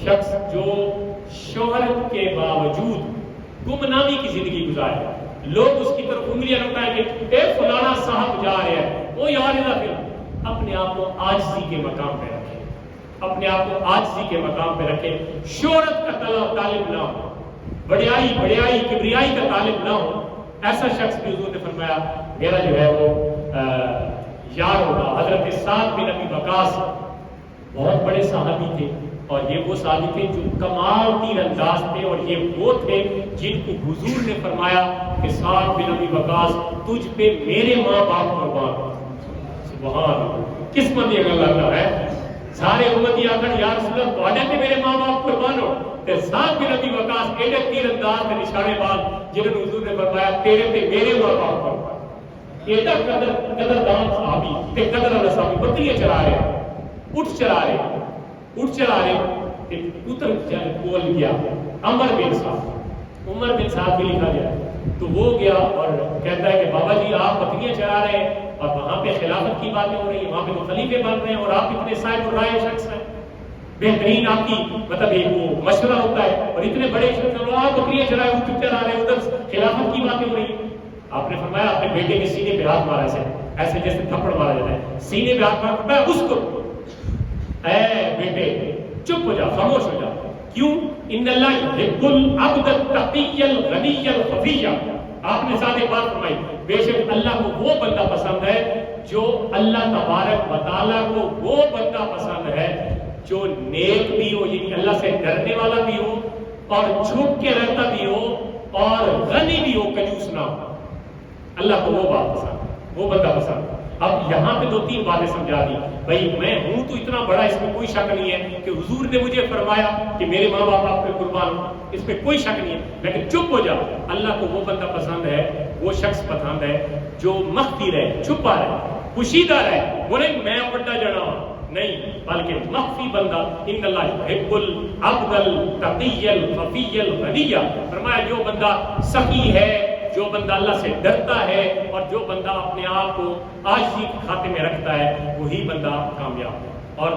شخص جو شہرت کے باوجود گمنامی کی زندگی گزارے، لوگ اس کی طرف انگلیاں اٹھائیں گے، اے فلانا صاحب جا رہے ہیں، وہ یار اپنے آپ کو عاجزی کے مقام پہ رکھے، اپنے آپ کو عاجزی کے مقام پہ رکھے، شہرت کا طالب نہ ہو، بڑیائی کبریائی کا طالب نہ ہو۔ ایسا شخص بھی حضور نے فرمایا میرا جو ہے وہ یار ہوگا۔ حضرت سعد بن ابی وقاص بہت بڑے صحابی تھے، اور یہ وہ صحابی تھے جو کمال تیر انداز تھے، اور یہ وہ تھے جن کو حضور نے فرمایا کہ سعد بن ابی وقاص تجھ پہ میرے ماں باپ قربان۔ سبحان اللہ، قسمت یہ اللہ ہے۔ سارے امتی آخر یا رسول اللہ تواڈے تے میرے ماں باپ قربان ہو، تے سعد بن ابی وقاص ایڈے تیر انداز تے نشانے باز جنہوں نے حضور نے فرمایا تیرے تے میرے ماں باپ قربان۔ ایڈا قدردان صحابی تے قدر والا صحابی بکریاں چلا رہے، اٹھ چلا رہے کہ پتر بول گیا عمر بن صاحب بھی لکھا گیا، تو وہ گیا اور کہتا ہے کہ بابا جی آپ بکریاں چلا رہے ہیں اور وہاں پہ خلافت کی باتیں ہو رہی ہیں، وہاں پہ تو خلیفے بن رہے ہیں اور آپ اتنے صاحب الرائے شخص ہیں، بہترین آپ کی مطلب ایک وہ مشورہ ہوتا ہے، اور اتنے بڑے شخص اور آپ بکریاں چلائے ادھر چلا رہے ہیں، ادھر خلافت کی باتیں ہو رہی ہیں۔ آپ نے فرمایا اپنے بیٹے کے سینے پہ ہاتھ مارا، ایسے جیسے تھپڑ مارا جاتا ہے، سینے پہ ہاتھ مارا، فرمایا اس کو اے بیٹے چپ ہو جا، خاموش ہو جا۔ کیوں؟ ان اللہ یحب العبد التقی الغنی الخفی۔ آپ نے ساتھ ایک بات فرمائی، بے شک اللہ کو وہ بندہ پسند ہے جو اللہ تبارک و تعالیٰ کو وہ بندہ پسند ہے جو نیک بھی ہو، یعنی اللہ سے ڈرنے والا بھی ہو، اور چھپ کے رہتا بھی ہو، اور غنی بھی ہو، کنجوس نہ ہو۔ اللہ کو وہ بات پسند، وہ بندہ پسند۔ اب یہاں پہ دو تین باتیں سمجھا دی، بھائی میں ہوں تو اتنا بڑا، اس میں کوئی شک نہیں ہے کہ حضور نے مجھے فرمایا کہ میرے ماں باپ آپ پہ قربان ہوں، اس میں کوئی شک نہیں ہے، لیکن چپ ہو جا۔ اللہ کو وہ بندہ پسند ہے، وہ شخص پسند ہے جو مخفی رہے، چھپا رہے، پوشیدہ رہے، وہ نہیں میں بڑا جڑا ہوں، نہیں، بلکہ مخفی بندہ۔ ان اللہ یحب العبد التقی الخفی الغنی، فرمایا جو بندہ سخی ہے، جو بندہ اللہ سے ڈرتا ہے، اور جو بندہ اپنے آپ کو عاجزی کے کھاتے میں رکھتا ہے، وہی بندہ کامیاب ہے۔ اور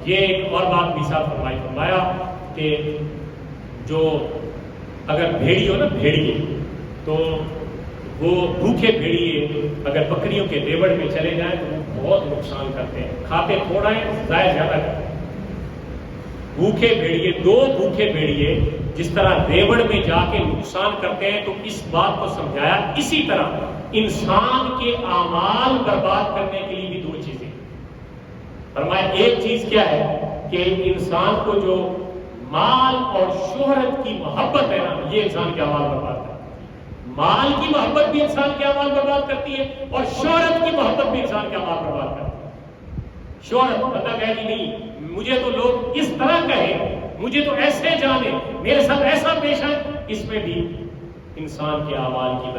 یہ ایک اور بات بھی ساتھ فرمایا کہ جو اگر بھیڑی ہو نا، بھیڑیے تو وہ بھوکے بھیڑیے اگر بکریوں کے ریوڑ میں چلے جائیں تو وہ بہت نقصان کرتے ہیں، کھاتے تھوڑا ہے ضائع زیادہ کرتے ہیں۔ بھوکے بھیڑیے، دو بھوکے بھیڑیے جس طرح ریوڑ میں جا کے نقصان کرتے ہیں، تو اس بات کو سمجھایا اسی طرح انسان کے اعمال برباد کرنے کے لیے بھی دو چیزیں۔ فرمایا ایک چیز کیا ہے کہ انسان کو جو مال اور شہرت کی محبت ہے نا، یہ انسان کے اعمال برباد کرتی ہے۔ مال کی محبت بھی انسان کے اعمال برباد کرتی ہے، اور شہرت کی محبت بھی انسان کے اعمال برباد کرتی ہے۔ شہرت بندہ کہے گی نہیں مجھے تو لوگ اس طرح کہیں، مجھے تو ایسے جانے، میرے ساتھ ایسا پیش ہے، اس میں بھی انسان کے اعمال کی